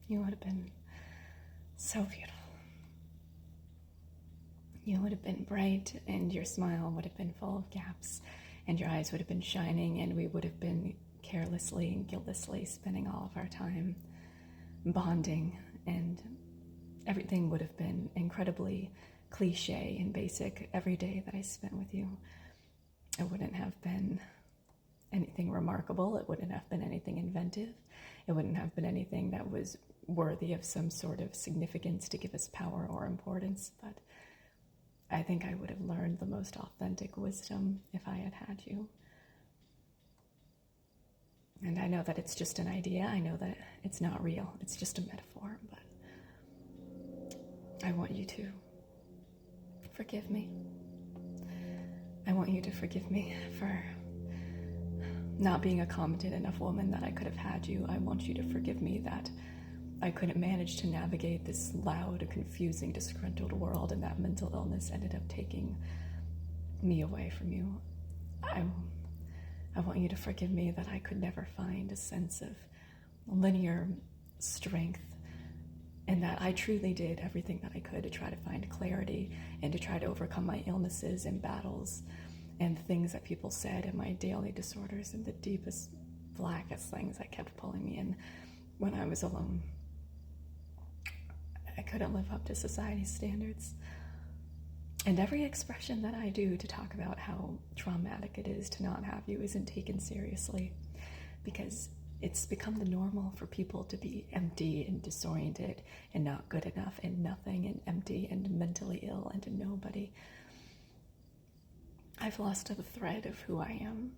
You would have been so beautiful. You would have been bright, and your smile would have been full of gaps, and your eyes would have been shining, and we would have been carelessly and guiltlessly spending all of our time bonding, and everything would have been incredibly cliche and basic every day that I spent with you. It wouldn't have been anything remarkable. It wouldn't have been anything inventive. It wouldn't have been anything that was worthy of some sort of significance to give us power or importance, but I think I would have learned the most authentic wisdom if I had had you. And I know that it's just an idea. I know that it's not real. It's just a metaphor, but I want you to forgive me. I want you to forgive me for not being a competent enough woman that I could have had you. I want you to forgive me that I couldn't manage to navigate this loud, confusing, disgruntled world, and that mental illness ended up taking me away from you. I want you to forgive me that I could never find a sense of linear strength, and that I truly did everything that I could to try to find clarity and to try to overcome my illnesses and battles and things that people said and my daily disorders and the deepest, blackest things that kept pulling me in when I was alone. I couldn't live up to society's standards. And every expression that I do to talk about how traumatic it is to not have you isn't taken seriously, because it's become the normal for people to be empty and disoriented and not good enough and nothing and empty and mentally ill and a nobody. I've lost the thread of who I am,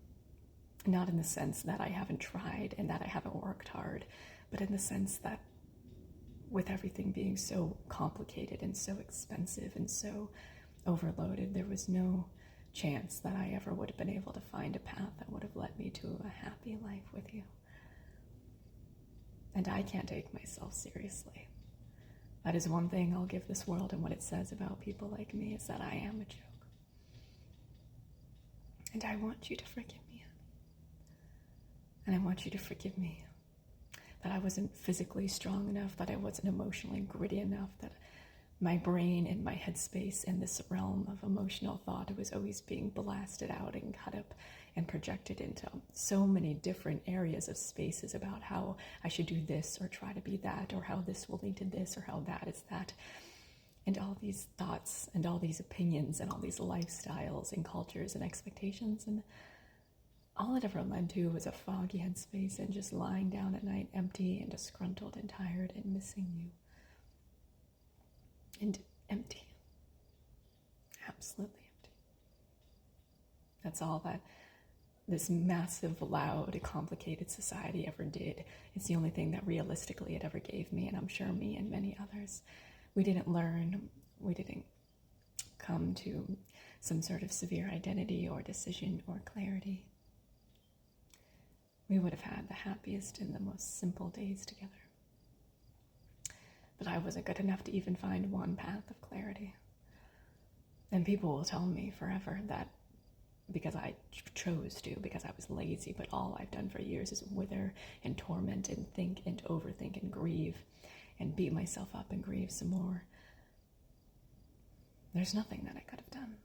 not in the sense that I haven't tried and that I haven't worked hard, but in the sense that with everything being so complicated and so expensive and so overloaded, there was no chance that I ever would have been able to find a path that would have led me to a happy life with you. And I can't take myself seriously. That is one thing I'll give this world, and what it says about people like me is that I am a joke. And I want you to forgive me. And I want you to forgive me that I wasn't physically strong enough, that I wasn't emotionally gritty enough, that my brain and my headspace in this realm of emotional thought was always being blasted out and cut up and projected into so many different areas of spaces about how I should do this or try to be that, or how this will lead to this, or how that is that. And all these thoughts and all these opinions and all these lifestyles and cultures and expectations, and all it ever led to was a foggy headspace and just lying down at night empty and disgruntled and tired and missing you. And empty. Absolutely empty. That's all that this massive, loud, complicated society ever did. It's the only thing that realistically it ever gave me, and I'm sure me and many others. We didn't learn, we didn't come to some sort of severe identity or decision or clarity. We would have had the happiest and the most simple days together. But I wasn't good enough to even find one path of clarity. And people will tell me forever that because I chose to, because I was lazy, but all I've done for years is wither and torment and think and overthink and grieve and beat myself up and grieve some more. There's nothing that I could have done.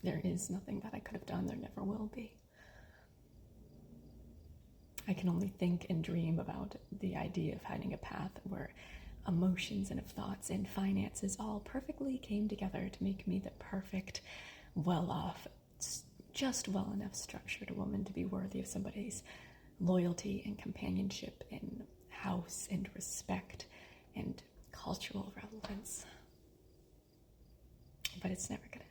There is nothing that I could have done. There never will be. I can only think and dream about the idea of finding a path where emotions and of thoughts and finances all perfectly came together to make me the perfect, well-off, just well enough structured woman to be worthy of somebody's loyalty and companionship and house and respect and cultural relevance. But it's never going to happen.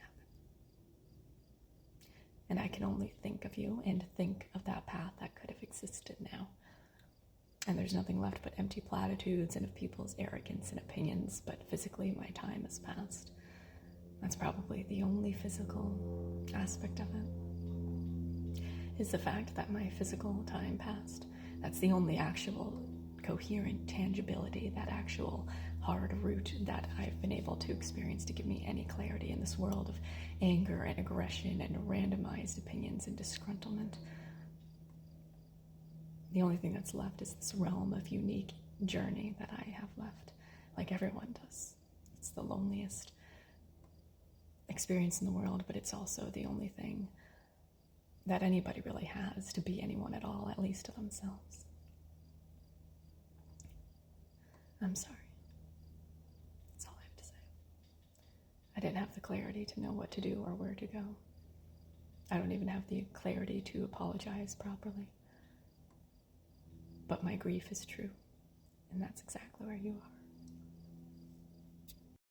And I can only think of you and think of that path that could have existed now. And there's nothing left but empty platitudes and of people's arrogance and opinions, but physically my time has passed. That's probably the only physical aspect of it, is the fact that my physical time passed. That's the only actual coherent tangibility, that actual hard root that I've been able to experience to give me any clarity in this world of anger and aggression and randomized opinions and disgruntlement. The only thing that's left is this realm of unique journey that I have left, like everyone does. It's the loneliest experience in the world, but it's also the only thing that anybody really has to be anyone at all, at least to themselves. I'm sorry. That's all I have to say. I didn't have the clarity to know what to do or where to go. I don't even have the clarity to apologize properly. But my grief is true, and that's exactly where you are.